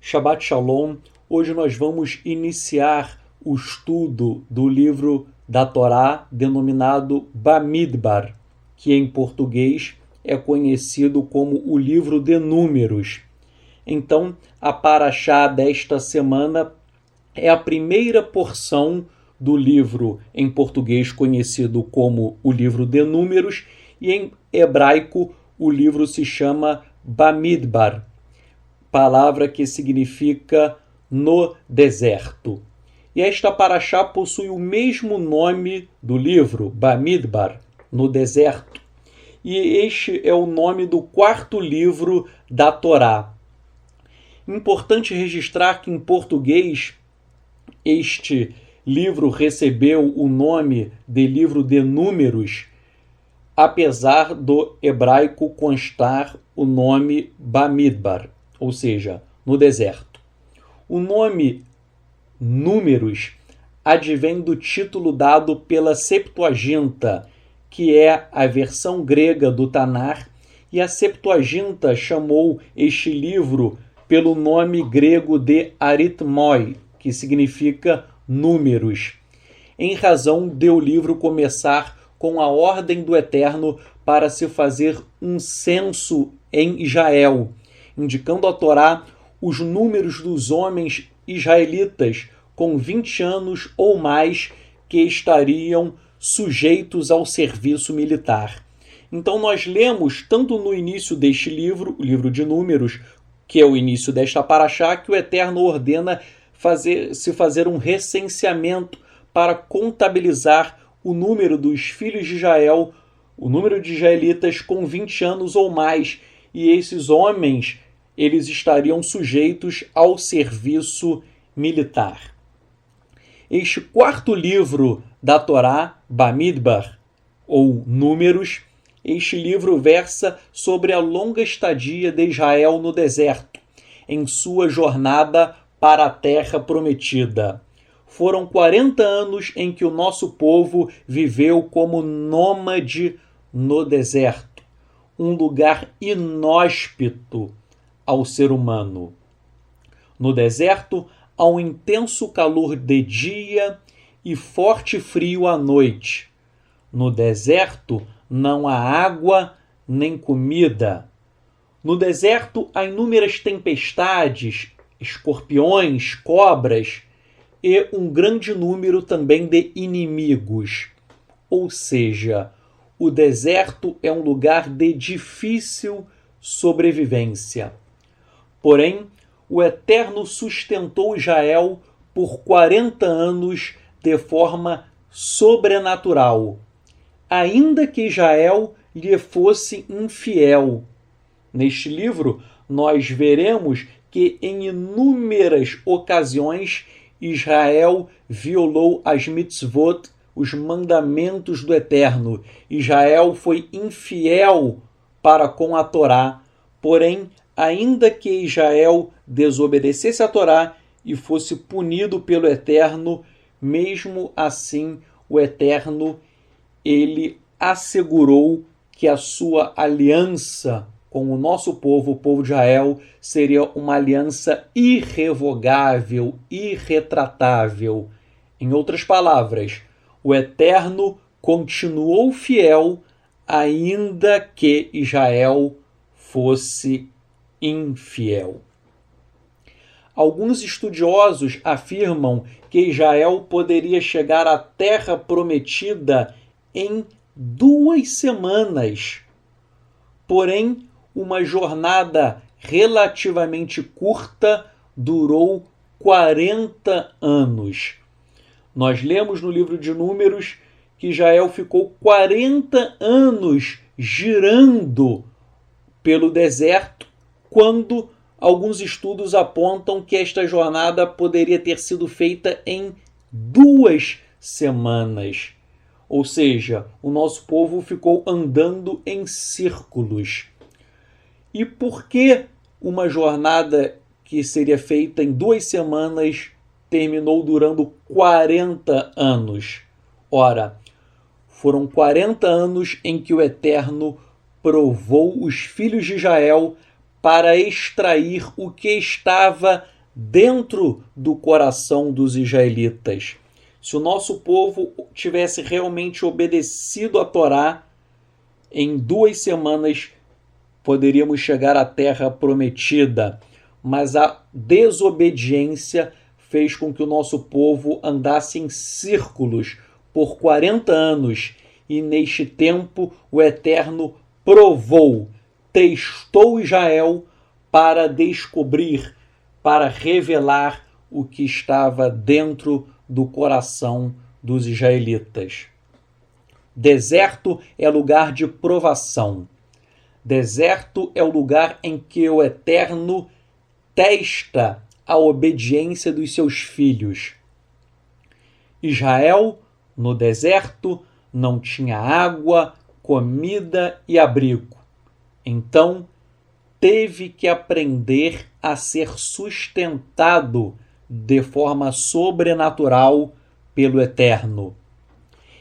Shabbat Shalom. Hoje nós vamos iniciar o estudo do livro da Torá denominado Bamidbar, que em português é conhecido como o livro de Números. Então, a paraxá desta semana é a primeira porção do livro em português conhecido como o livro de Números, e em hebraico o livro se chama Bamidbar, palavra que significa no deserto. E esta paraxá possui o mesmo nome do livro, Bamidbar, no deserto. E este é o nome do quarto livro da Torá. Importante registrar que em português este livro recebeu o nome de livro de Números, apesar do hebraico constar o nome Bamidbar, ou seja, no deserto. O nome Números advém do título dado pela Septuaginta, que é a versão grega do Tanar, e a Septuaginta chamou este livro pelo nome grego de aritmoi, que significa números, em razão de o livro começar com a ordem do Eterno para se fazer um censo em Israel, indicando a Torá os números dos homens israelitas com 20 anos ou mais que estariam sujeitos ao serviço militar. Então nós lemos, tanto no início deste livro, o livro de Números, que é o início desta paraxá, que o Eterno ordena se fazer um recenseamento para contabilizar o número dos filhos de Israel, o número de israelitas com 20 anos ou mais, e esses homens eles estariam sujeitos ao serviço militar. Este quarto livro da Torá, Bamidbar, ou Números, este livro versa sobre a longa estadia de Israel no deserto, em sua jornada para a terra prometida. Foram 40 anos em que o nosso povo viveu como nômade no deserto, um lugar inóspito ao ser humano. No deserto, há um intenso calor de dia e forte frio à noite. No deserto, não há água nem comida. No deserto, há inúmeras tempestades, escorpiões, cobras e um grande número também de inimigos. Ou seja, o deserto é um lugar de difícil sobrevivência. Porém, o Eterno sustentou Israel por 40 anos de forma sobrenatural, ainda que Israel lhe fosse infiel. Neste livro, nós veremos que em inúmeras ocasiões Israel violou as mitzvot, os mandamentos do Eterno. Israel foi infiel para com a Torá. Porém, ainda que Israel desobedecesse a Torá e fosse punido pelo Eterno, mesmo assim o Eterno ele assegurou que a sua aliança com o nosso povo, o povo de Israel, seria uma aliança irrevogável, irretratável. Em outras palavras, o Eterno continuou fiel, ainda que Israel fosse infiel. Alguns estudiosos afirmam que Israel poderia chegar à Terra Prometida em 2 semanas. Porém, uma jornada relativamente curta durou 40 anos. Nós lemos no livro de Números que Israel ficou 40 anos girando pelo deserto, quando alguns estudos apontam que esta jornada poderia ter sido feita em 2 semanas. Ou seja, o nosso povo ficou andando em círculos. E por que uma jornada que seria feita em 2 semanas terminou durando 40 anos? Ora, foram 40 anos em que o Eterno provou os filhos de Israel para extrair o que estava dentro do coração dos israelitas. Se o nosso povo tivesse realmente obedecido à Torá, em 2 semanas poderíamos chegar à terra prometida. Mas a desobediência fez com que o nosso povo andasse em círculos por 40 anos. E neste tempo o Eterno provou, testou Israel para descobrir, para revelar o que estava dentro do coração dos israelitas. Deserto é lugar de provação. Deserto é o lugar em que o Eterno testa a obediência dos seus filhos. Israel, no deserto, não tinha água, comida e abrigo. Então, teve que aprender a ser sustentado de forma sobrenatural pelo Eterno.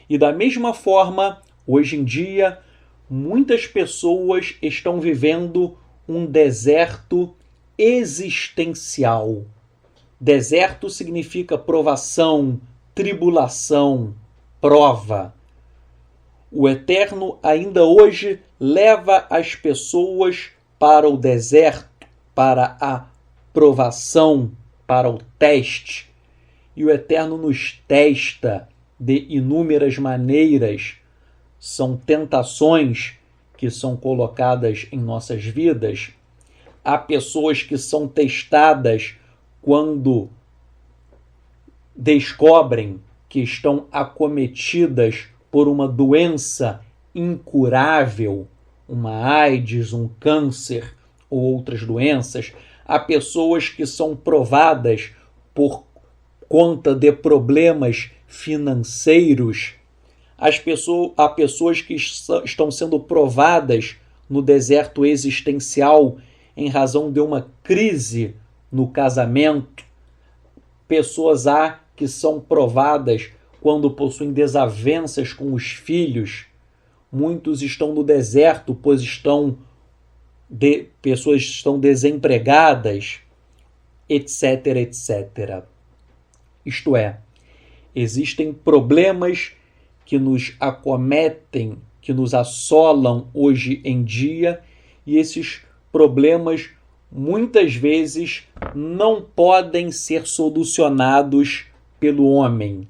E da mesma forma, hoje em dia, muitas pessoas estão vivendo um deserto existencial. Deserto significa provação, tribulação, prova. O Eterno ainda hoje leva as pessoas para o deserto, para a provação, para o teste. E o Eterno nos testa de inúmeras maneiras. São tentações que são colocadas em nossas vidas. Há pessoas que são testadas quando descobrem que estão acometidas por uma doença incurável, uma AIDS, um câncer ou outras doenças. Há pessoas que são provadas por conta de problemas financeiros. Há pessoas que estão sendo provadas no deserto existencial em razão de uma crise no casamento. Pessoas há que são provadas quando possuem desavenças com os filhos. Muitos estão no deserto, pois pessoas estão desempregadas, etc, etc. Isto é, existem problemas que nos acometem, que nos assolam hoje em dia, e esses problemas muitas vezes não podem ser solucionados pelo homem.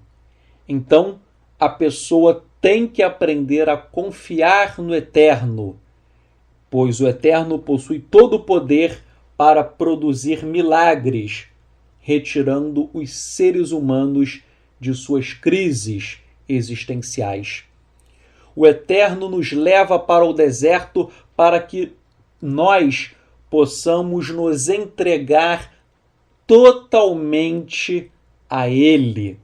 Então, a pessoa tem que aprender a confiar no Eterno, pois o Eterno possui todo o poder para produzir milagres, retirando os seres humanos de suas crises existenciais. O Eterno nos leva para o deserto para que nós possamos nos entregar totalmente a Ele,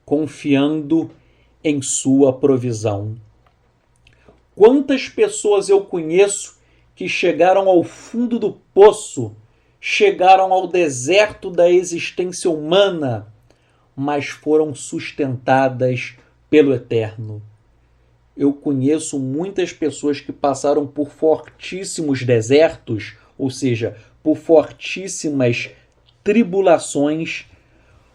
confiando em sua provisão. Quantas pessoas eu conheço que chegaram ao fundo do poço, chegaram ao deserto da existência humana, mas foram sustentadas pelo Eterno. Eu conheço muitas pessoas que passaram por fortíssimos desertos, ou seja, por fortíssimas tribulações,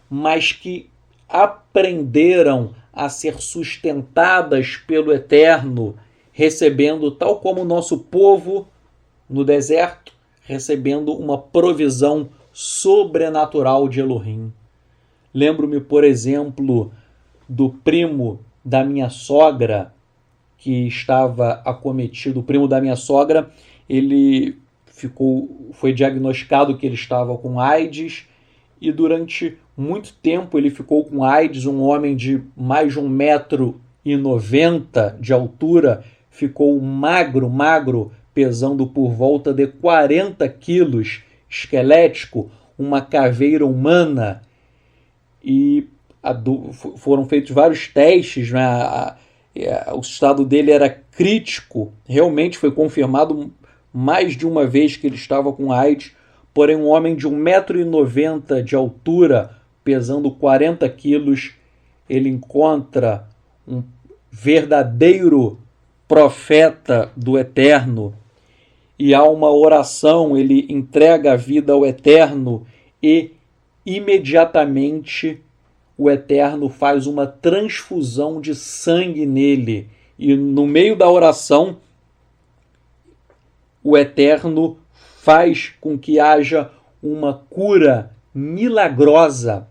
mas que aprenderam a ser sustentadas pelo Eterno, recebendo, tal como o nosso povo no deserto, recebendo uma provisão sobrenatural de Elohim. Lembro-me, por exemplo, do primo da minha sogra, que estava acometido. O primo da minha sogra, ele foi diagnosticado que ele estava com AIDS, e durante muito tempo ele ficou com AIDS. Um homem de mais de 1,90 m de altura, ficou magro, pesando por volta de 40 quilos, esquelético, uma caveira humana. E foram feitos vários testes, né? O estado dele era crítico, realmente foi confirmado mais de uma vez que ele estava com AIDS, porém um homem de 1,90 m de altura, pesando 40 quilos, ele encontra um verdadeiro profeta do Eterno, e há uma oração, ele entrega a vida ao Eterno, e imediatamente o Eterno faz uma transfusão de sangue nele. E no meio da oração, o Eterno faz com que haja uma cura milagrosa.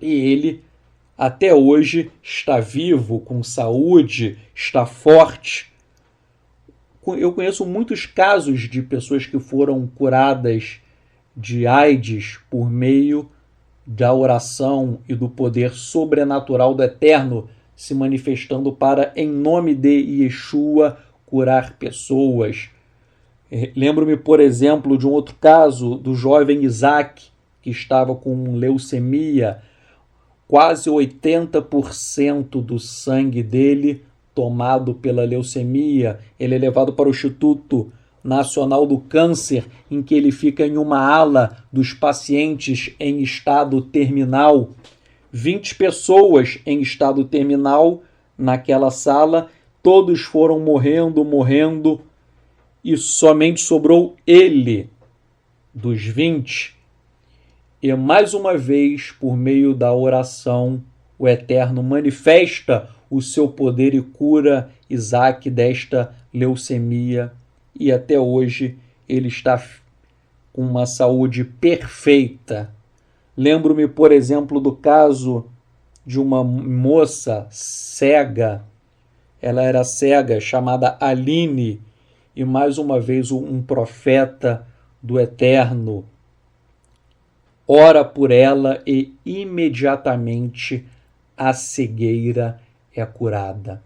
E ele, até hoje, está vivo, com saúde, está forte. Eu conheço muitos casos de pessoas que foram curadas de AIDS por meio da oração e do poder sobrenatural do Eterno se manifestando para, em nome de Yeshua, curar pessoas. Lembro-me, por exemplo, de um outro caso do jovem Isaac, que estava com leucemia. Quase 80% do sangue dele tomado pela leucemia. Ele é levado para o Instituto Nacional do Câncer, em que ele fica em uma ala dos pacientes em estado terminal. 20 pessoas em estado terminal naquela sala, todos foram morrendo, e somente sobrou ele dos 20. E mais uma vez, por meio da oração, o Eterno manifesta o seu poder e cura Isaac desta leucemia. E até hoje ele está com uma saúde perfeita. Lembro-me, por exemplo, do caso de uma moça cega. Ela era cega, chamada Aline. E mais uma vez um profeta do Eterno ora por ela e imediatamente a cegueira é curada.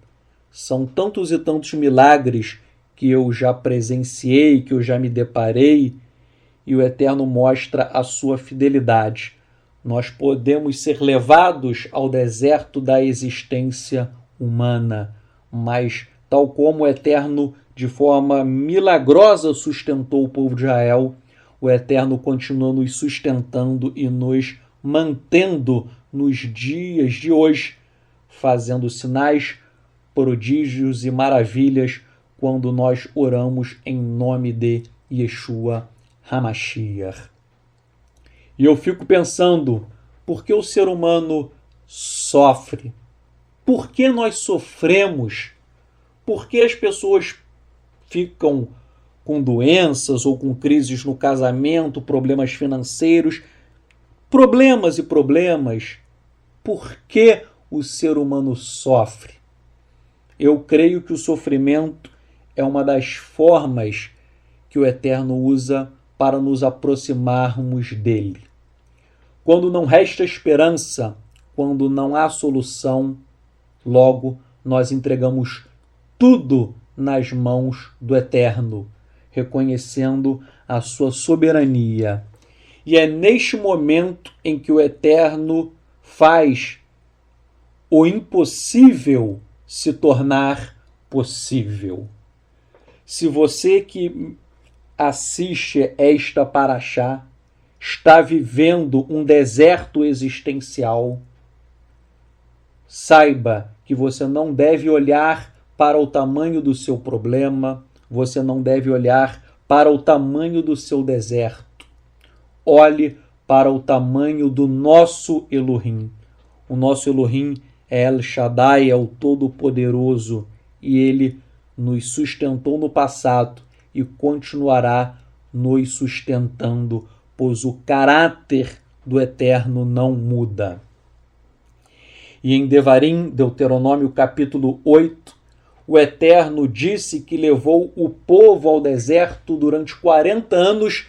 São tantos e tantos milagres que eu já presenciei, que eu já me deparei, e o Eterno mostra a sua fidelidade. Nós podemos ser levados ao deserto da existência humana, mas tal como o Eterno de forma milagrosa sustentou o povo de Israel, o Eterno continua nos sustentando e nos mantendo nos dias de hoje, fazendo sinais, prodígios e maravilhas quando nós oramos em nome de Yeshua HaMashiach. E eu fico pensando, por que o ser humano sofre? Por que nós sofremos? Por que as pessoas ficam com doenças ou com crises no casamento, problemas financeiros, problemas e problemas? Por que o ser humano sofre? Eu creio que o sofrimento é uma das formas que o Eterno usa para nos aproximarmos dele. Quando não resta esperança, quando não há solução, logo nós entregamos tudo nas mãos do Eterno, reconhecendo a sua soberania. E é neste momento em que o Eterno faz o impossível se tornar possível. Se você que assiste esta paraxá está vivendo um deserto existencial, saiba que você não deve olhar para o tamanho do seu problema, você não deve olhar para o tamanho do seu deserto. Olhe para o tamanho do nosso Elohim. O nosso Elohim é El Shaddai, é o Todo-Poderoso, e ele nos sustentou no passado e continuará nos sustentando, pois o caráter do Eterno não muda. E em Devarim, Deuteronômio capítulo 8, o Eterno disse que levou o povo ao deserto durante 40 anos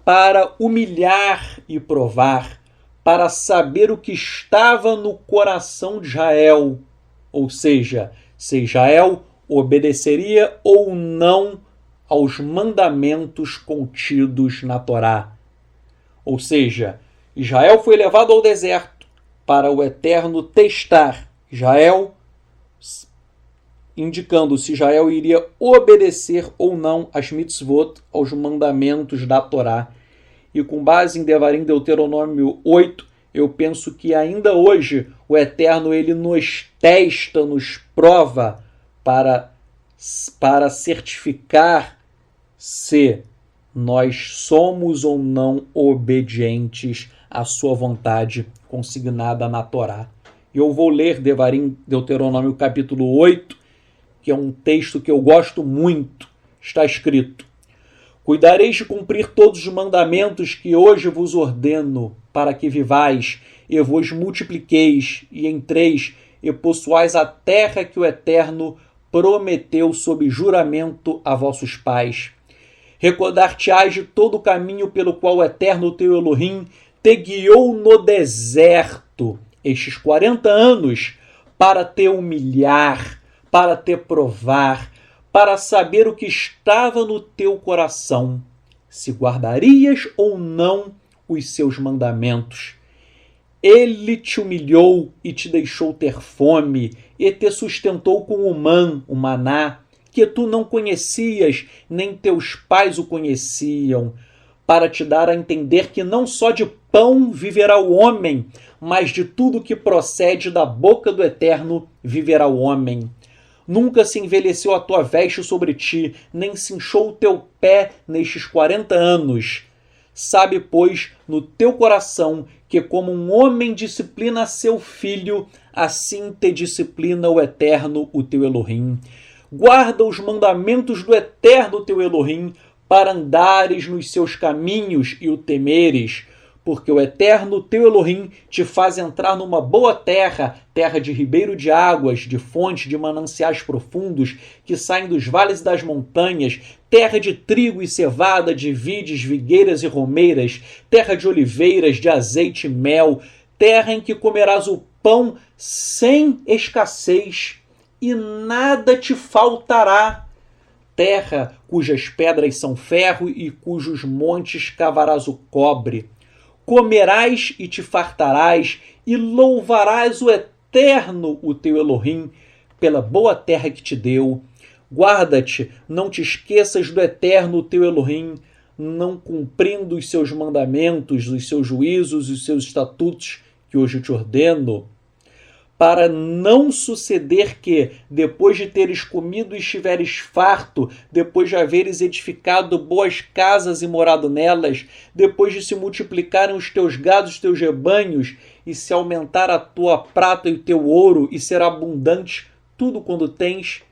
para humilhar e provar, para saber o que estava no coração de Israel, ou seja, se Israel obedeceria ou não aos mandamentos contidos na Torá. Ou seja, Israel foi levado ao deserto para o Eterno testar Israel, indicando se Israel iria obedecer ou não às mitzvot, aos mandamentos da Torá. E com base em Devarim, Deuteronômio 8, eu penso que ainda hoje o Eterno ele nos testa, nos prova para certificar se nós somos ou não obedientes à sua vontade consignada na Torá. Eu vou ler Devarim, Deuteronômio capítulo 8, que é um texto que eu gosto muito. Está escrito: cuidareis de cumprir todos os mandamentos que hoje vos ordeno, para que vivais e vos multipliqueis e entreis e possuais a terra que o Eterno prometeu sob juramento a vossos pais. Recordar-te-ás de todo o caminho pelo qual o Eterno teu Elohim te guiou no deserto estes 40 anos, para te humilhar, para te provar, para saber o que estava no teu coração, se guardarias ou não os seus mandamentos. Ele te humilhou e te deixou ter fome, e te sustentou com o maná, que tu não conhecias, nem teus pais o conheciam, para te dar a entender que não só de pão viverá o homem, mas de tudo que procede da boca do Eterno viverá o homem. Nunca se envelheceu a tua veste sobre ti, nem se inchou o teu pé nestes 40 anos. Sabe, pois, no teu coração, que como um homem disciplina seu filho, assim te disciplina o Eterno, o teu Elohim. Guarda os mandamentos do Eterno, teu Elohim, para andares nos seus caminhos e o temeres, porque o Eterno, teu Elohim, te faz entrar numa boa terra, terra de ribeiro de águas, de fontes, de mananciais profundos, que saem dos vales e das montanhas, terra de trigo e cevada, de vides, vigueiras e romeiras, terra de oliveiras, de azeite e mel, terra em que comerás o pão sem escassez, e nada te faltará. Terra cujas pedras são ferro e cujos montes cavarás o cobre. Comerás e te fartarás, e louvarás o Eterno, o teu Elohim, pela boa terra que te deu. Guarda-te, não te esqueças do Eterno, o teu Elohim, não cumprindo os seus mandamentos, os seus juízos e os seus estatutos que hoje te ordeno, para não suceder que, depois de teres comido e estiveres farto, depois de haveres edificado boas casas e morado nelas, depois de se multiplicarem os teus gados e os teus rebanhos, e se aumentar a tua prata e o teu ouro, e ser abundante tudo quando tens,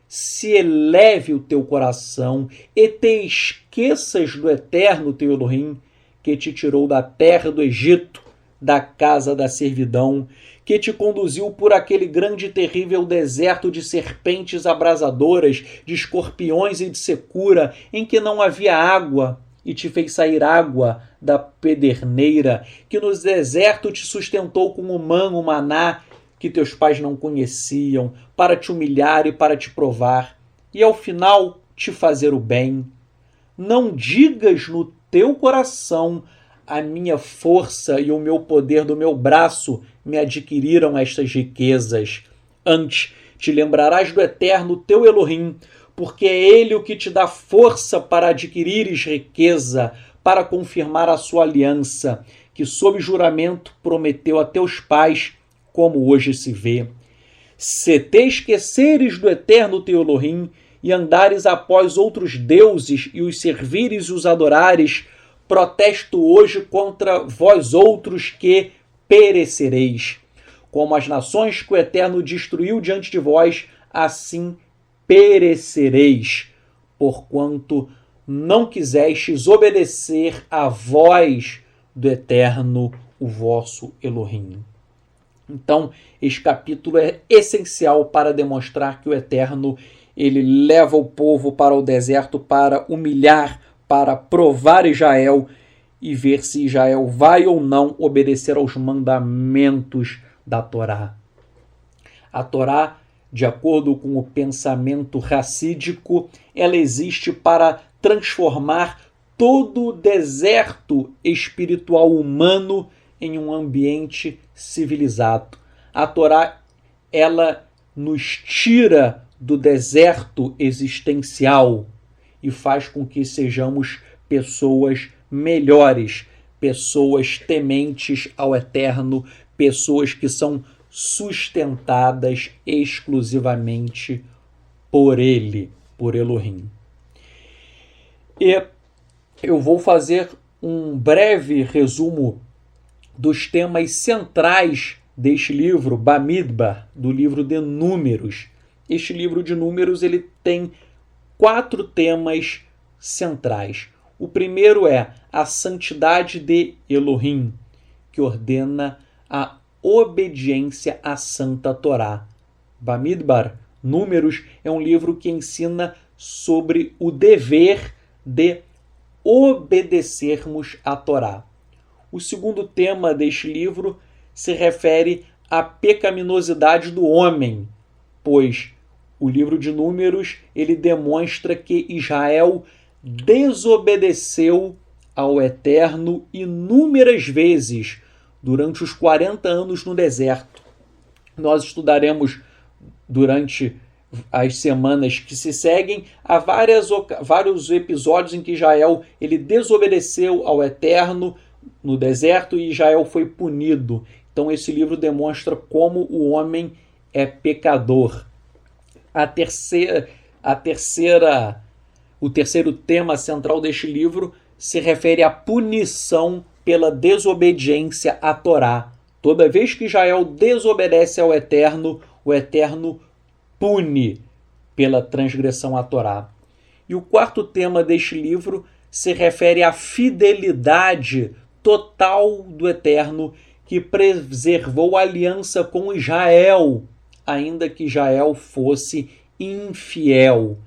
se eleve o teu coração, e te esqueças do Eterno teu Elohim, que te tirou da terra do Egito, da casa da servidão, que te conduziu por aquele grande e terrível deserto de serpentes abrasadoras, de escorpiões e de secura, em que não havia água, e te fez sair água da pederneira, que no deserto te sustentou com o maná, que teus pais não conheciam, para te humilhar e para te provar, e ao final te fazer o bem. Não digas no teu coração: a minha força e o meu poder do meu braço me adquiriram estas riquezas. Antes, te lembrarás do Eterno teu Elohim, porque é Ele o que te dá força para adquirires riqueza, para confirmar a sua aliança, que sob juramento prometeu a teus pais, como hoje se vê. Se te esqueceres do Eterno teu Elohim e andares após outros deuses e os servires e os adorares, protesto hoje contra vós outros que perecereis. Como as nações que o Eterno destruiu diante de vós, assim perecereis, porquanto não quisestes obedecer à voz do Eterno, o vosso Elohim. Então, este capítulo é essencial para demonstrar que o Eterno, ele leva o povo para o deserto para humilhar, para provar Israel e ver se Israel vai ou não obedecer aos mandamentos da Torá. A Torá, de acordo com o pensamento racídico, ela existe para transformar todo o deserto espiritual humano em um ambiente civilizado. A Torá, ela nos tira do deserto existencial e faz com que sejamos pessoas melhores, pessoas tementes ao Eterno, pessoas que são sustentadas exclusivamente por Ele, por Elohim. E eu vou fazer um breve resumo dos temas centrais deste livro, Bamidbar, do livro de Números. Este livro de Números ele tem 4 temas centrais. O primeiro é a santidade de Elohim, que ordena a obediência à Santa Torá. Bamidbar, Números, é um livro que ensina sobre o dever de obedecermos à Torá. O segundo tema deste livro se refere à pecaminosidade do homem, pois o livro de Números ele demonstra que Israel desobedeceu ao Eterno inúmeras vezes durante os 40 anos no deserto. Nós estudaremos durante as semanas que se seguem a vários episódios em que Israel ele desobedeceu ao Eterno no deserto e Israel foi punido. Então esse livro demonstra como o homem é pecador. O terceiro tema central deste livro se refere à punição pela desobediência à Torá. Toda vez que Israel desobedece ao Eterno, o Eterno pune pela transgressão à Torá. E o quarto tema deste livro se refere à fidelidade total do Eterno, que preservou a aliança com Israel, ainda que Israel fosse infiel.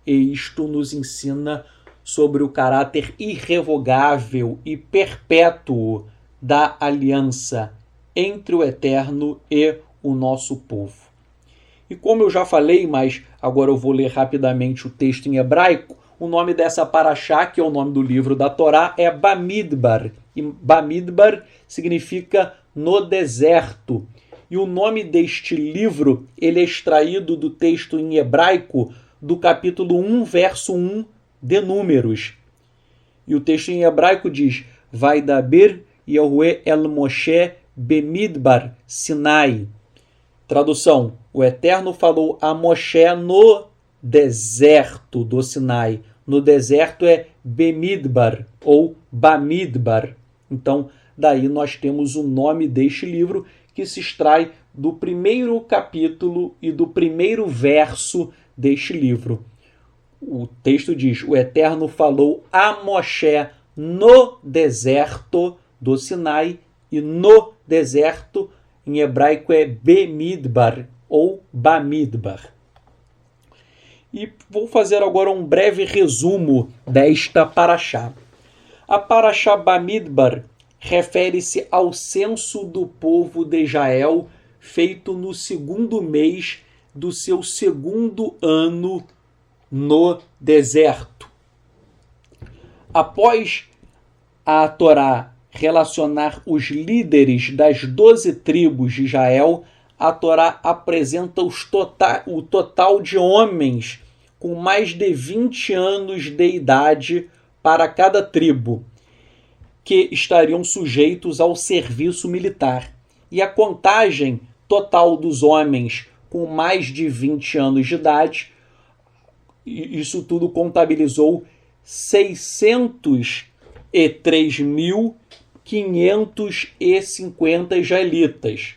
E isto nos ensina sobre o caráter irrevogável e perpétuo da aliança entre o Eterno e o nosso povo. E como eu já falei, mas agora eu vou ler rapidamente o texto em hebraico, o nome dessa paraxá, que é o nome do livro da Torá, é Bamidbar. E Bamidbar significa no deserto. E o nome deste livro ele é extraído do texto em hebraico do capítulo 1, verso 1 de Números. E o texto em hebraico diz: Vaidaber Yahweh el Moshe Bemidbar Sinai. Tradução: o Eterno falou a Moshe no deserto do Sinai. No deserto é Bemidbar ou Bamidbar. Então, daí nós temos o nome deste livro, que se extrai do primeiro capítulo e do primeiro verso deste livro. O texto diz: o Eterno falou a Moshe no deserto do Sinai, e no deserto em hebraico é Bemidbar ou Bamidbar. E vou fazer agora um breve resumo desta paraxá. A paraxá Bamidbar refere-se ao censo do povo de Israel, feito no segundo mês do seu segundo ano no deserto. Após a Torá relacionar os líderes das 12 tribos de Israel, a Torá apresenta o total de homens com mais de 20 anos de idade para cada tribo, que estariam sujeitos ao serviço militar. E a contagem total dos homens com mais de 20 anos de idade, isso tudo contabilizou 603.550 israelitas.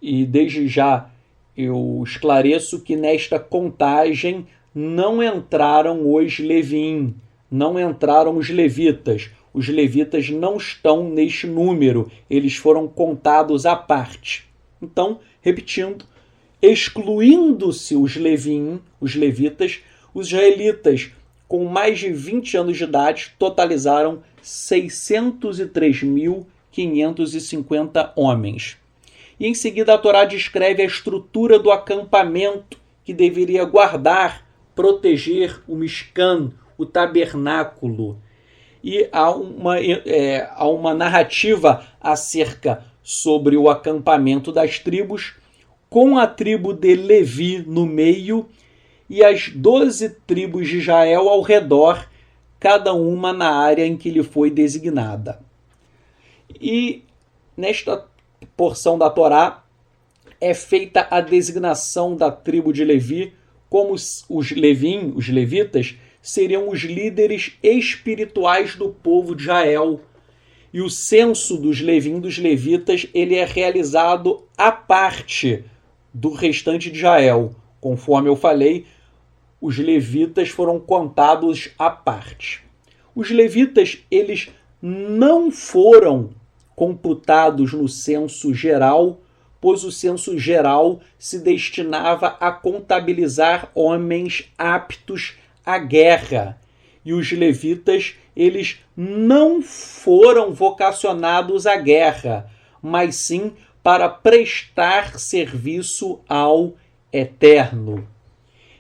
E desde já eu esclareço que nesta contagem não entraram os Levim, não entraram os levitas. Os levitas não estão neste número, eles foram contados à parte. Então, repetindo, excluindo-se os Levim, os levitas, os israelitas com mais de 20 anos de idade totalizaram 603.550 homens. E em seguida a Torá descreve a estrutura do acampamento que deveria guardar, proteger o Mishkan, o tabernáculo. E há uma narrativa acerca sobre o acampamento das tribos, com a tribo de Levi no meio e as 12 tribos de Israel ao redor, cada uma na área em que lhe foi designada. E nesta porção da Torá é feita a designação da tribo de Levi, como os levitas, seriam os líderes espirituais do povo de Israel. E o censo dos levitas, ele é realizado à parte do restante de Israel. Conforme eu falei, os levitas foram contados à parte. Os levitas, eles não foram computados no censo geral, pois o censo geral se destinava a contabilizar homens aptos à guerra. E os levitas, eles não foram vocacionados à guerra, mas sim para prestar serviço ao Eterno.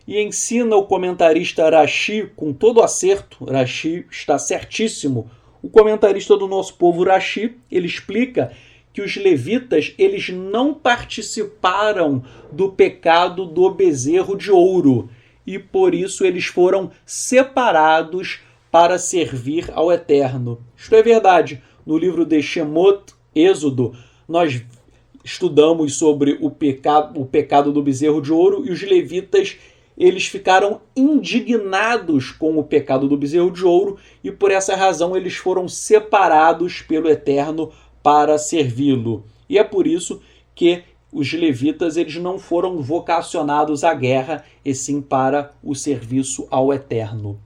E ensina o comentarista Rashi, com todo acerto, Rashi está certíssimo, o comentarista do nosso povo Rashi, ele explica que os levitas, eles não participaram do pecado do bezerro de ouro, e por isso eles foram separados para servir ao Eterno. Isto é verdade. No livro de Shemot, Êxodo, nós estudamos sobre o pecado do bezerro de ouro, e os levitas, eles ficaram indignados com o pecado do bezerro de ouro, e por essa razão eles foram separados pelo Eterno para servi-lo. E é por isso que os levitas, eles não foram vocacionados à guerra, e sim para o serviço ao Eterno.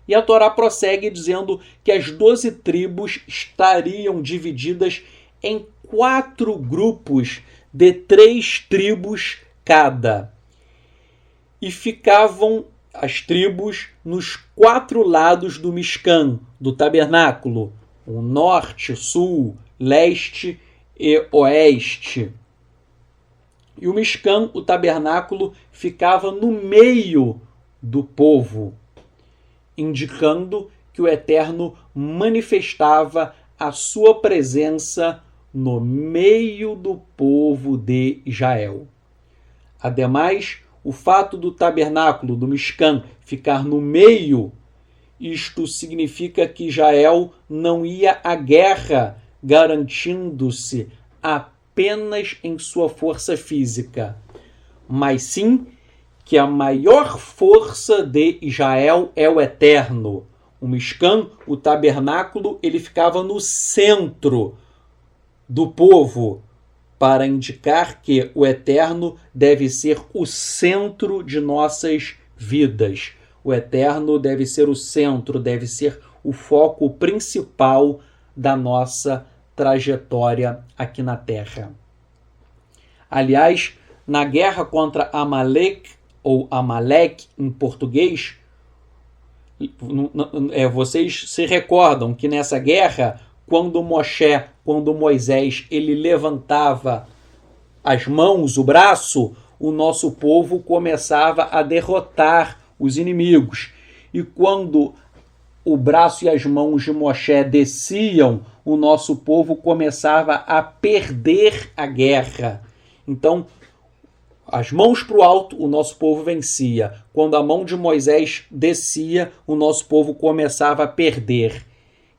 E a Torá prossegue dizendo que as 12 tribos estariam divididas em 4 grupos de 3 tribos cada. E ficavam as tribos nos 4 lados do Mishkan, do tabernáculo, o norte, sul, leste e oeste. E o Mishkan, o tabernáculo, ficava no meio do povo, indicando que o Eterno manifestava a sua presença no meio do povo de Israel. Ademais, o fato do tabernáculo, do Mishkan, ficar no meio, isto significa que Israel não ia à guerra garantindo-se apenas em sua força física, mas sim que a maior força de Israel é o Eterno. O Mishkan, o tabernáculo, ele ficava no centro do povo, para indicar que o Eterno deve ser o centro de nossas vidas. O Eterno deve ser o centro, deve ser o foco principal da nossa trajetória aqui na Terra. Aliás, na guerra contra Amalek, ou Amalek em português, vocês se recordam que nessa guerra, quando Moisés, ele levantava as mãos, o braço, o nosso povo começava a derrotar os inimigos. E quando o braço e as mãos de Moshe desciam, o nosso povo começava a perder a guerra. Então, as mãos para o alto, o nosso povo vencia. Quando a mão de Moisés descia, o nosso povo começava a perder.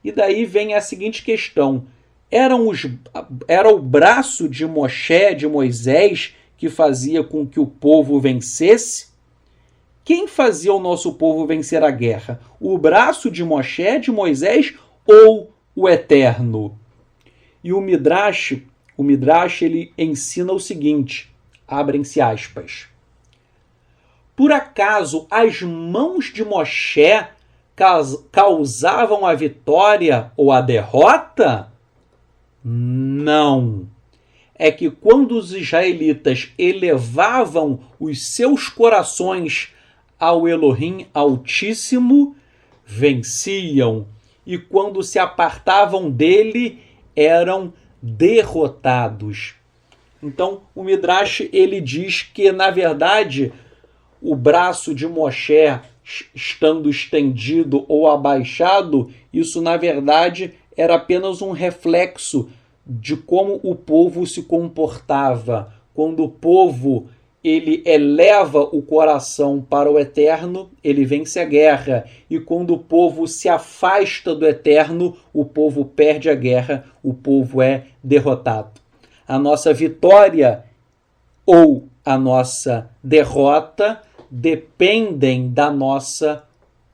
E daí vem a seguinte questão: era o braço de Moshe, de Moisés, que fazia com que o povo vencesse? Quem fazia o nosso povo vencer a guerra? O braço de Moshe, de Moisés, ou o Eterno? E o Midrash ele ensina o seguinte, abrem-se aspas: por acaso as mãos de Moshe causavam a vitória ou a derrota? Não. É que quando os israelitas elevavam os seus corações ao Elohim Altíssimo, venciam, e quando se apartavam dele, eram derrotados. Então, o Midrash, ele diz que, na verdade, o braço de Moshe estando estendido ou abaixado, isso, na verdade, era apenas um reflexo de como o povo se comportava. Quando o povo ele eleva o coração para o Eterno, ele vence a guerra. E quando o povo se afasta do Eterno, o povo perde a guerra, o povo é derrotado. A nossa vitória ou a nossa derrota dependem da nossa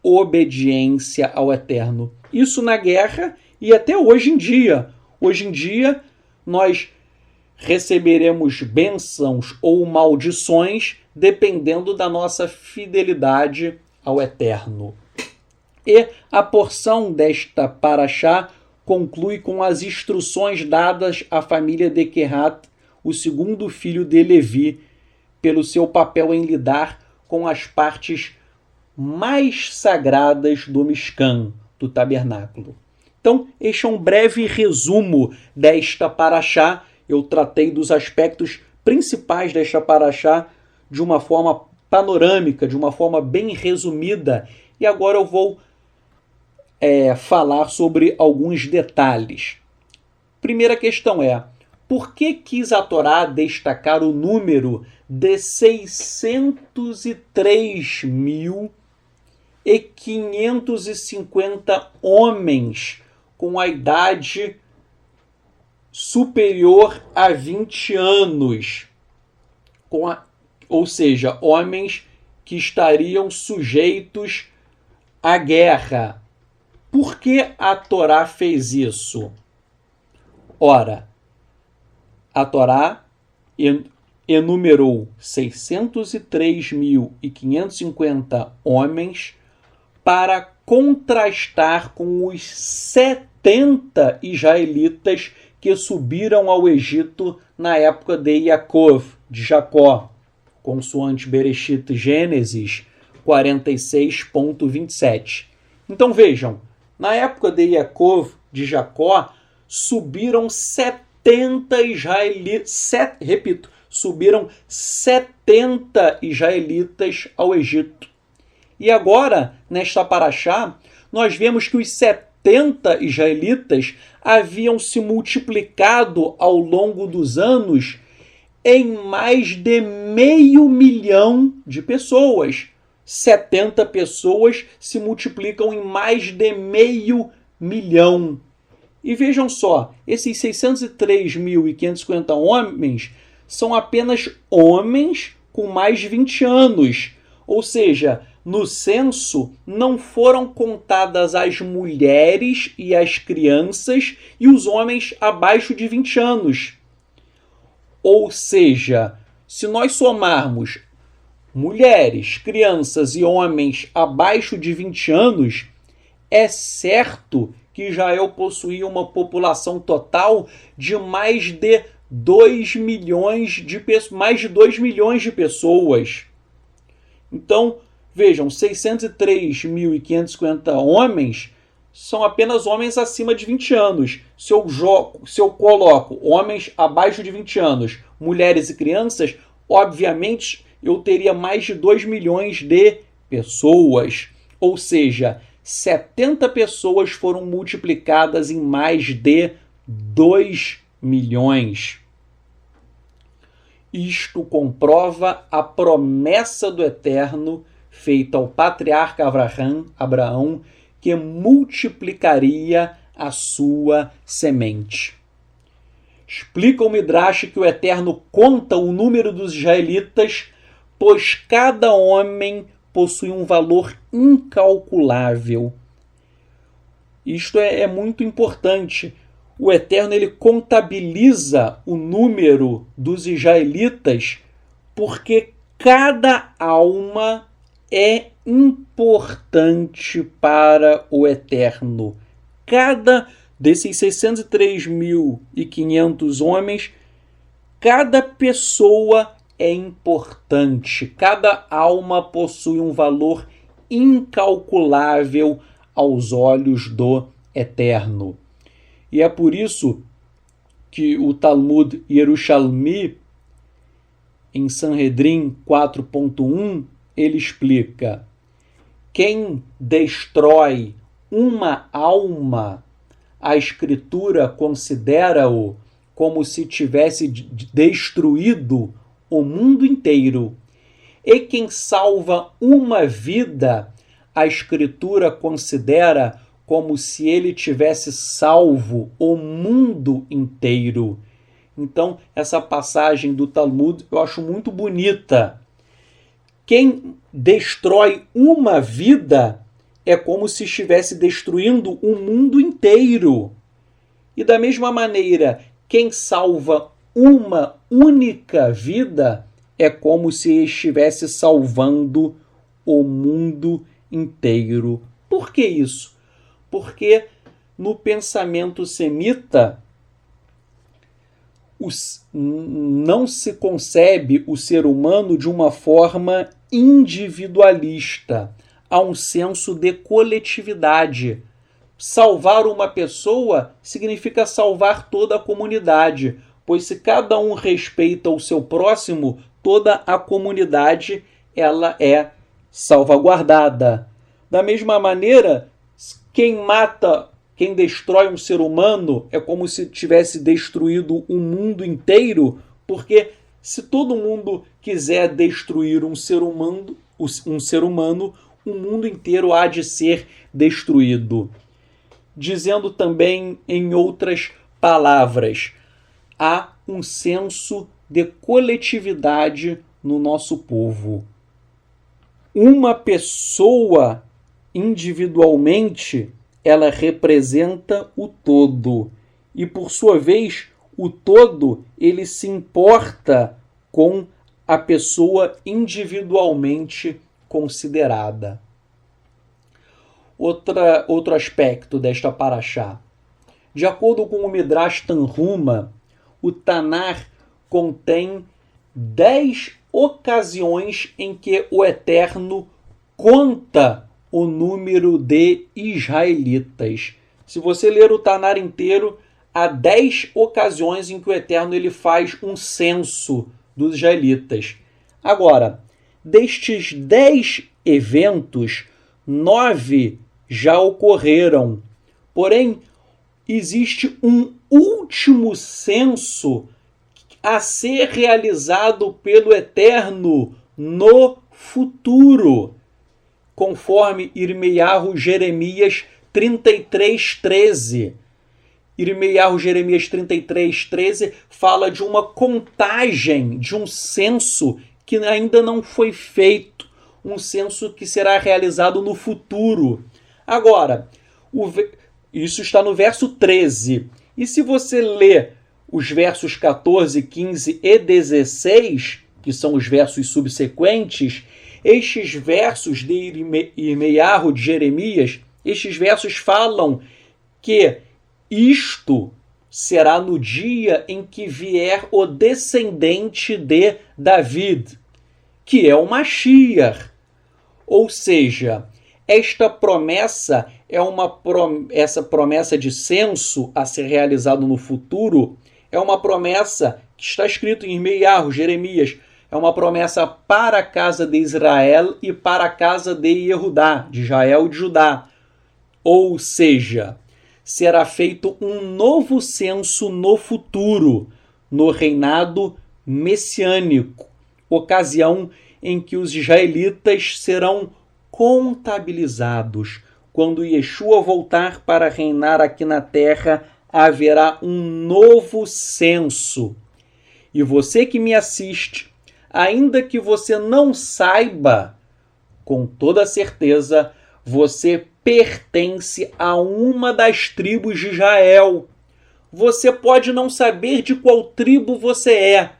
obediência ao Eterno. Isso na guerra e até hoje em dia. Hoje em dia, nós receberemos bênçãos ou maldições dependendo da nossa fidelidade ao Eterno. E a porção desta paraxá conclui com as instruções dadas à família de Quehat, o segundo filho de Levi, pelo seu papel em lidar com as partes mais sagradas do Mishkan, do tabernáculo. Então, este é um breve resumo desta paraxá. Eu tratei dos aspectos principais desta paraxá de uma forma panorâmica, de uma forma bem resumida. E agora eu vou falar sobre alguns detalhes. Primeira questão é: por que quis a Torá destacar o número de 603.550 homens com a idade superior a 20 anos? Ou seja, homens que estariam sujeitos à guerra. Por que a Torá fez isso? Ora, a Torá enumerou 603.550 homens para contrastar com os 70 israelitas que subiram ao Egito na época de Yaakov, de Jacó, consoante Bereshit Gênesis 46.27. Então vejam, na época de Yaakov, de Jacó, subiram 70 israelitas, subiram 70 israelitas ao Egito. E agora, nesta paraxá, nós vemos que os 70 israelitas haviam se multiplicado ao longo dos anos em mais de 500 mil de pessoas. 70 pessoas se multiplicam em mais de 500 mil. E vejam só, esses 603.550 homens são apenas homens com mais de 20 anos. Ou seja, no censo não foram contadas as mulheres e as crianças e os homens abaixo de 20 anos. Ou seja, se nós somarmos mulheres, crianças e homens abaixo de 20 anos, é certo que Israel possuía uma população total de mais de 2 milhões de pessoas. Então, vejam, 603.550 homens são apenas homens acima de 20 anos. Se eu coloco homens abaixo de 20 anos, mulheres e crianças, obviamente eu teria mais de 2 milhões de pessoas. Ou seja, 70 pessoas foram multiplicadas em mais de 2 milhões. Isto comprova a promessa do Eterno feita ao patriarca Abraão, que multiplicaria a sua semente. Explica o Midrash que o Eterno conta o número dos israelitas, pois cada homem possui um valor incalculável. Isto é muito importante. O Eterno ele contabiliza o número dos israelitas porque cada alma é importante para o Eterno. Cada desses 603.500 homens, cada pessoa é importante. Cada alma possui um valor incalculável aos olhos do Eterno. E é por isso que o Talmud Yerushalmi, em Sanhedrin 4.1, ele explica: quem destrói uma alma, a Escritura considera-o como se tivesse destruído o mundo inteiro. E quem salva uma vida, a Escritura considera como se ele tivesse salvo o mundo inteiro. Então, essa passagem do Talmud eu acho muito bonita. Quem destrói uma vida é como se estivesse destruindo o mundo inteiro. E da mesma maneira, quem salva uma única vida é como se estivesse salvando o mundo inteiro. Por que isso? Porque no pensamento semita não se concebe o ser humano de uma forma individualista. Há um senso de coletividade. Salvar uma pessoa significa salvar toda a comunidade, pois se cada um respeita o seu próximo, toda a comunidade ela é salvaguardada. Da mesma maneira, quem destrói um ser humano é como se tivesse destruído o mundo inteiro, porque se todo mundo quiser destruir um ser humano, o mundo inteiro há de ser destruído. Dizendo também em outras palavras, há um senso de coletividade no nosso povo. Uma pessoa individualmente, ela representa o todo. E por sua vez, o todo, ele se importa com a pessoa individualmente considerada. Outro aspecto desta paraxá. De acordo com o Midrash Tanhuma, o Tanar contém 10 ocasiões em que o Eterno conta o número de israelitas. Se você ler o Tanar inteiro, há 10 ocasiões em que o Eterno ele faz um censo dos israelitas. Agora, destes 10 eventos, 9 já ocorreram. Porém, existe um último censo a ser realizado pelo Eterno no futuro, conforme Irmeiahu Jeremias 33:13. Irmeiahu Jeremias 33:13 fala de uma contagem, de um censo que ainda não foi feito, um censo que será realizado no futuro. Agora, isso está no verso 13. E se você ler os versos 14, 15 e 16, que são os versos subsequentes, estes versos de Irmeiahu, de Jeremias, estes versos falam que isto será no dia em que vier o descendente de David, que é o Mashiach. Ou seja, esta promessa essa promessa de censo a ser realizado no futuro é uma promessa que está escrito em Irmeiahu, Jeremias. É uma promessa para a casa de Israel e para a casa de Yehudá, de Israel e de Judá. Ou seja, será feito um novo censo no futuro, no reinado messiânico, ocasião em que os israelitas serão contabilizados. Quando Yeshua voltar para reinar aqui na terra, haverá um novo censo. E você que me assiste, ainda que você não saiba, com toda certeza, você pertence a uma das tribos de Israel. Você pode não saber de qual tribo você é,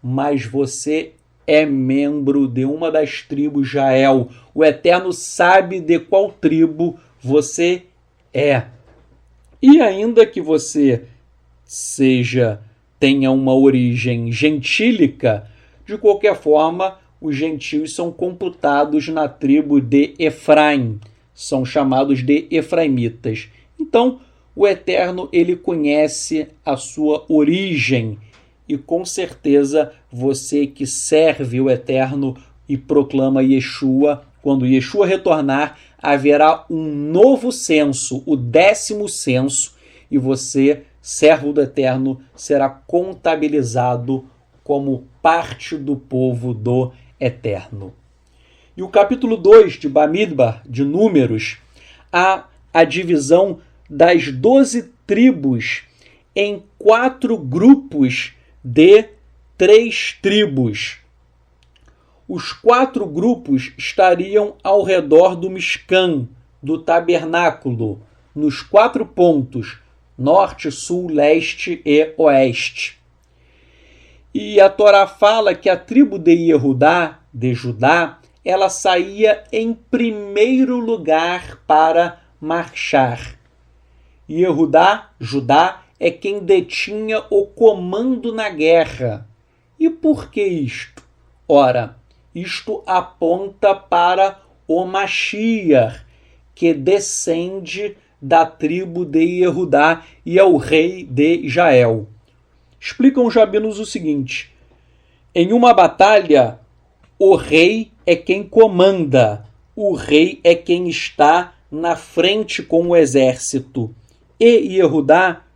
mas você é membro de uma das tribos de Israel. O Eterno sabe de qual tribo você é. E ainda que você tenha uma origem gentílica, de qualquer forma, os gentios são computados na tribo de Efraim, são chamados de efraimitas. Então, o Eterno, ele conhece a sua origem, e com certeza você que serve o Eterno e proclama Yeshua, quando Yeshua retornar, haverá um novo censo, o 10º censo, e você, servo do Eterno, será contabilizado como parte do povo do Eterno. E o capítulo 2 de Bamidbar, de Números, há a divisão das 12 tribos em 4 grupos de 3 tribos. Os 4 grupos estariam ao redor do Mishkan, do tabernáculo, nos 4 pontos, norte, sul, leste e oeste. E a Torá fala que a tribo de Judá, ela saía em primeiro lugar para marchar. Judá, é quem detinha o comando na guerra. E por que isto? Ora, isto aponta para o Mashiach, que descende da tribo de Judá e é o rei de Israel. Explicam os rabinos o seguinte: em uma batalha, o rei é quem comanda, o rei é quem está na frente com o exército. E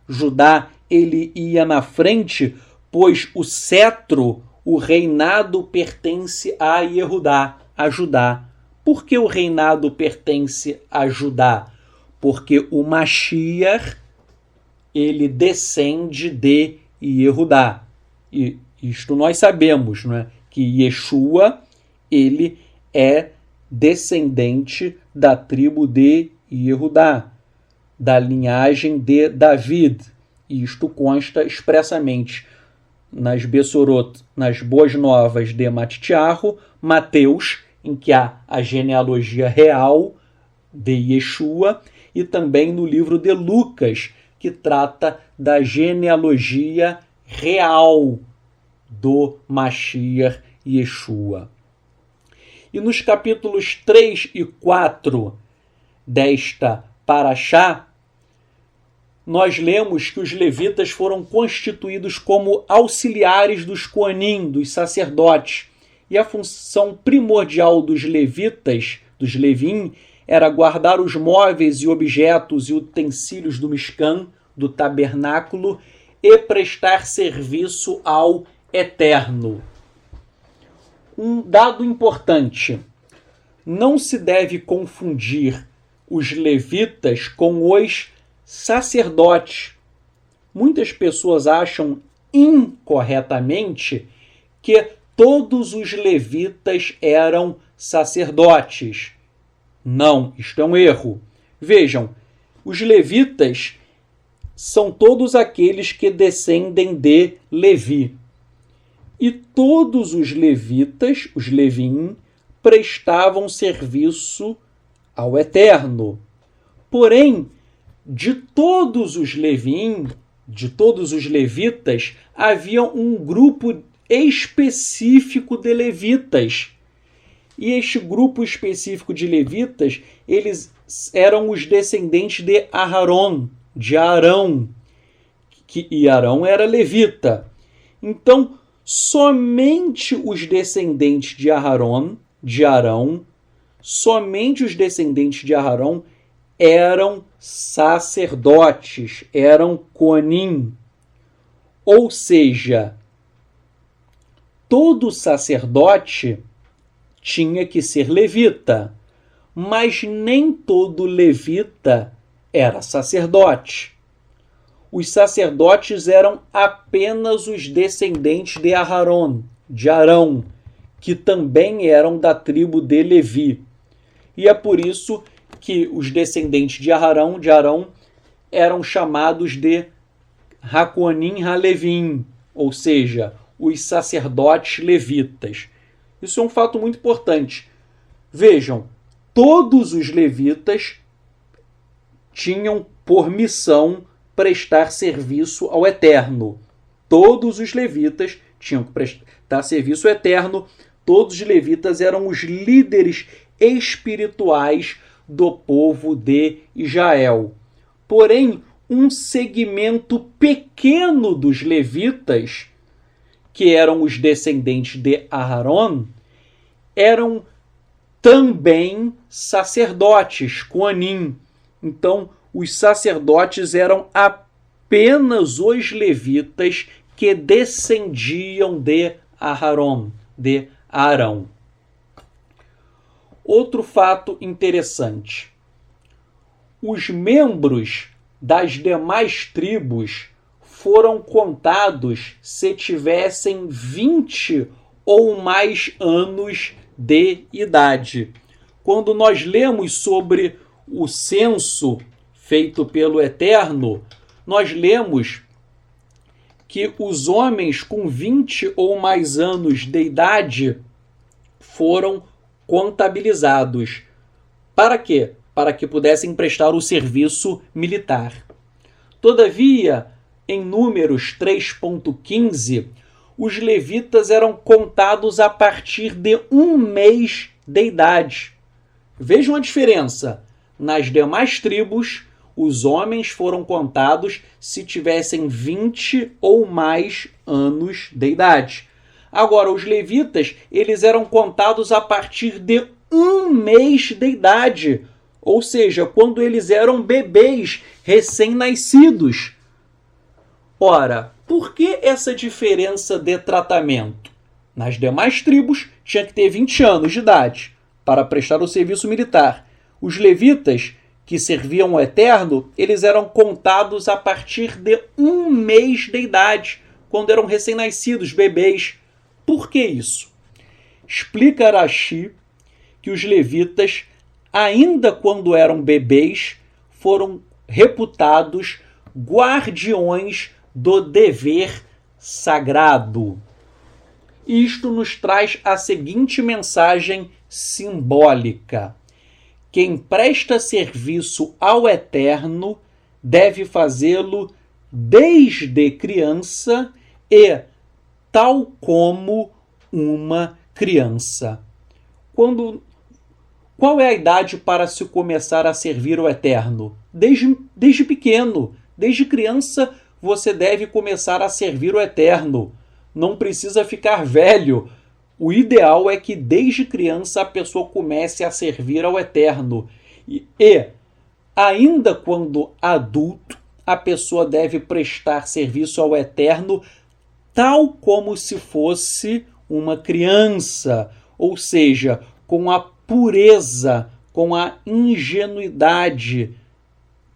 Judá, ele ia na frente, pois o cetro, o reinado pertence a Judá. Por que o reinado pertence a Judá? Porque o Mashiach, ele descende de Judá. E isto nós sabemos, não é? Que Yeshua, ele é descendente da tribo de Judá, da linhagem de David. E isto consta expressamente nas Bessorot, nas Boas Novas de Matitiarro, Mateus, em que há a genealogia real de Yeshua, e também no livro de Lucas, que trata da genealogia real do Mashiach Yeshua. E nos capítulos 3 e 4 desta Parashá, nós lemos que os levitas foram constituídos como auxiliares dos Koanim, dos sacerdotes, e a função primordial dos levitas, dos Levim, era guardar os móveis e objetos e utensílios do Mishkan, do tabernáculo, e prestar serviço ao Eterno. Um dado importante: não se deve confundir os levitas com os sacerdotes. Muitas pessoas acham incorretamente que todos os levitas eram sacerdotes. Não, isto é um erro. Vejam, os levitas são todos aqueles que descendem de Levi. E todos os levitas, os Levim, prestavam serviço ao Eterno. Porém, de todos os Levim, de todos os levitas, havia um grupo específico de levitas. E este grupo específico de levitas, eles eram os descendentes de Aharon, de Arão, e Arão era levita. Então, somente os descendentes de Arão, somente os descendentes de Arão eram sacerdotes, eram Koanim. Ou seja, todo sacerdote tinha que ser levita, mas nem todo levita era sacerdote. Os sacerdotes eram apenas os descendentes de Arão, que também eram da tribo de Levi. E é por isso que os descendentes de Arão eram chamados de Hakonim HaLevim, ou seja, os sacerdotes levitas. Isso é um fato muito importante. Vejam, todos os levitas tinham por missão prestar serviço ao Eterno. Todos os levitas tinham que prestar serviço ao Eterno. Todos os levitas eram os líderes espirituais do povo de Israel. Porém, um segmento pequeno dos levitas, que eram os descendentes de Aharon, eram também sacerdotes, Koanim. Então, os sacerdotes eram apenas os levitas que descendiam de Aharon, de Arão. Outro fato interessante: os membros das demais tribos foram contados se tivessem 20 ou mais anos de idade. Quando nós lemos sobre o censo feito pelo Eterno, nós lemos que os homens com 20 ou mais anos de idade foram contabilizados. Para quê? Para que pudessem prestar o serviço militar. Todavia, em Números 3.15, os levitas eram contados a partir de 1 mês de idade. Vejam a diferença. Nas demais tribos, os homens foram contados se tivessem 20 ou mais anos de idade. Agora, os levitas, eles eram contados a partir de 1 mês de idade, ou seja, quando eles eram bebês recém-nascidos. Ora, por que essa diferença de tratamento? Nas demais tribos, tinha que ter 20 anos de idade para prestar o serviço militar. Os levitas, que serviam ao Eterno, eles eram contados a partir de 1 mês de idade, quando eram recém-nascidos, bebês. Por que isso? Explica Rashi que os levitas, ainda quando eram bebês, foram reputados guardiões do dever sagrado. Isto nos traz a seguinte mensagem simbólica: quem presta serviço ao Eterno deve fazê-lo desde criança e tal como uma criança. Qual é a idade para se começar a servir ao Eterno? Desde pequeno, desde criança, você deve começar a servir ao Eterno. Não precisa ficar velho. O ideal é que desde criança a pessoa comece a servir ao Eterno. E ainda quando adulto, a pessoa deve prestar serviço ao Eterno tal como se fosse uma criança, ou seja, com a pureza, com a ingenuidade,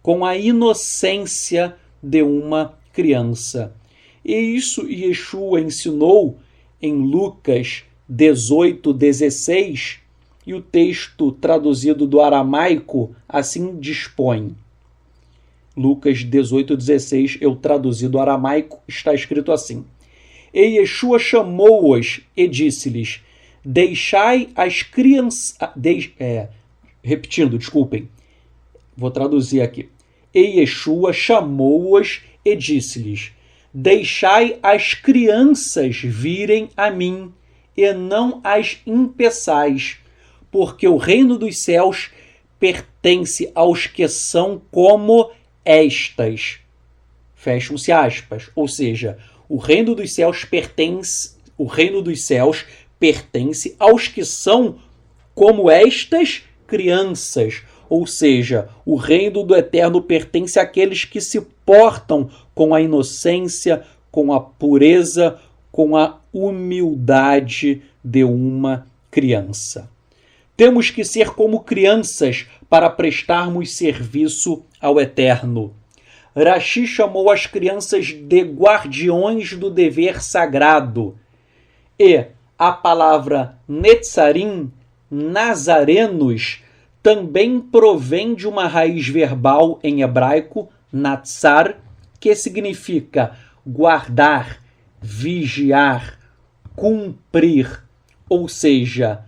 com a inocência de uma criança. E isso Yeshua ensinou em Lucas 18:16, e o texto traduzido do aramaico assim dispõe. Lucas 18:16, eu traduzi do aramaico, está escrito assim: E Yeshua chamou-os e disse-lhes: Deixai as crianças... repetindo, desculpem. Vou traduzir aqui. E Yeshua chamou-os e disse-lhes: Deixai as crianças virem a mim, e não as impeçais, porque o reino dos céus pertence aos que são como estas. Fecham-se aspas. Ou seja, o reino dos céus pertence aos que são como estas crianças. Ou seja, o reino do Eterno pertence àqueles que se portam com a inocência, com a pureza, com a humildade de uma criança. Temos que ser como crianças para prestarmos serviço ao Eterno. Rashi chamou as crianças de guardiões do dever sagrado. E a palavra netzarim, nazarenos, também provém de uma raiz verbal em hebraico, natsar, que significa guardar, vigiar, cumprir. Ou seja,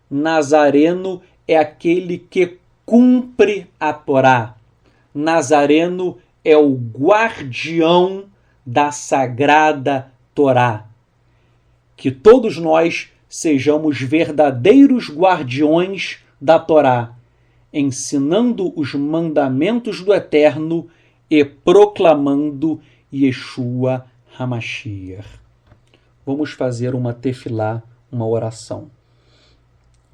nazareno é aquele que cumpre a Torá. Nazareno é o guardião da sagrada Torá. Que todos nós sejamos verdadeiros guardiões da Torá, ensinando os mandamentos do Eterno e proclamando Yeshua HaMashiach. Vamos fazer uma tefilá, uma oração.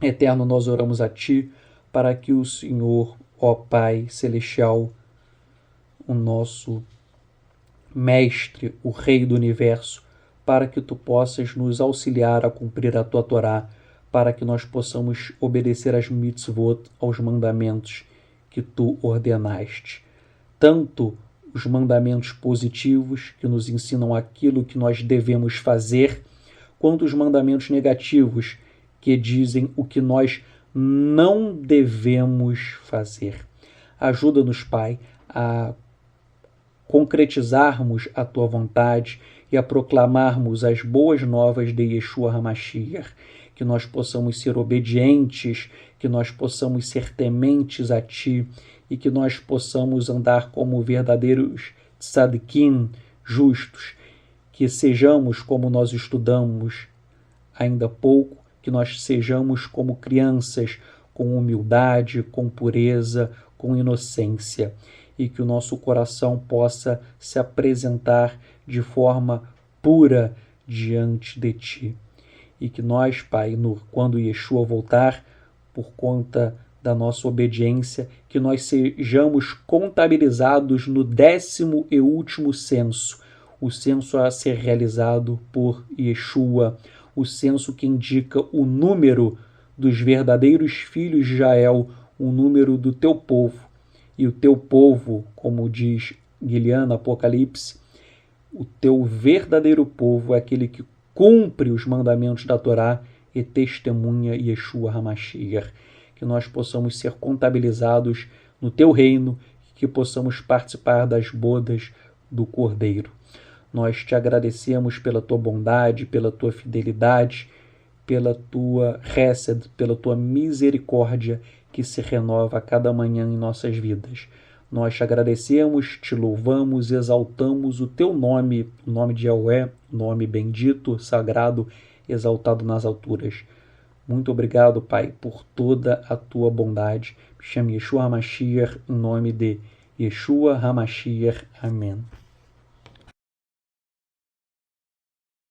Eterno, nós oramos a Ti para que o Senhor, ó Pai Celestial, o nosso Mestre, o Rei do Universo, para que Tu possas nos auxiliar a cumprir a Tua Torá, para que nós possamos obedecer às mitzvot, aos mandamentos que Tu ordenaste. Tanto os mandamentos positivos, que nos ensinam aquilo que nós devemos fazer, quanto os mandamentos negativos, que dizem o que nós não devemos fazer. Ajuda-nos, Pai, a concretizarmos a Tua vontade e a proclamarmos as boas novas de Yeshua HaMashiach, que nós possamos ser obedientes, que nós possamos ser tementes a Ti e que nós possamos andar como verdadeiros tzadikim, justos, que sejamos como nós estudamos ainda há pouco, que nós sejamos como crianças, com humildade, com pureza, com inocência, e que o nosso coração possa se apresentar de forma pura diante de Ti. E que nós, Pai, quando Yeshua voltar, por conta da nossa obediência, que nós sejamos contabilizados no 10º e último censo, o censo a ser realizado por Yeshua, o censo que indica o número dos verdadeiros filhos de Israel, o número do Teu povo. E o Teu povo, como diz Guilherme no Apocalipse, o Teu verdadeiro povo é aquele que cumpre os mandamentos da Torá e testemunha Yeshua HaMashiach. Que nós possamos ser contabilizados no Teu reino, que possamos participar das bodas do Cordeiro. Nós Te agradecemos pela Tua bondade, pela Tua fidelidade, pela Tua hesed, pela Tua misericórdia que se renova a cada manhã em nossas vidas. Nós Te agradecemos, Te louvamos, exaltamos o Teu nome, o nome de Yahweh, nome bendito, sagrado, exaltado nas alturas. Muito obrigado, Pai, por toda a Tua bondade. Me chame Yeshua HaMashiach, em nome de Yeshua HaMashiach. Amém.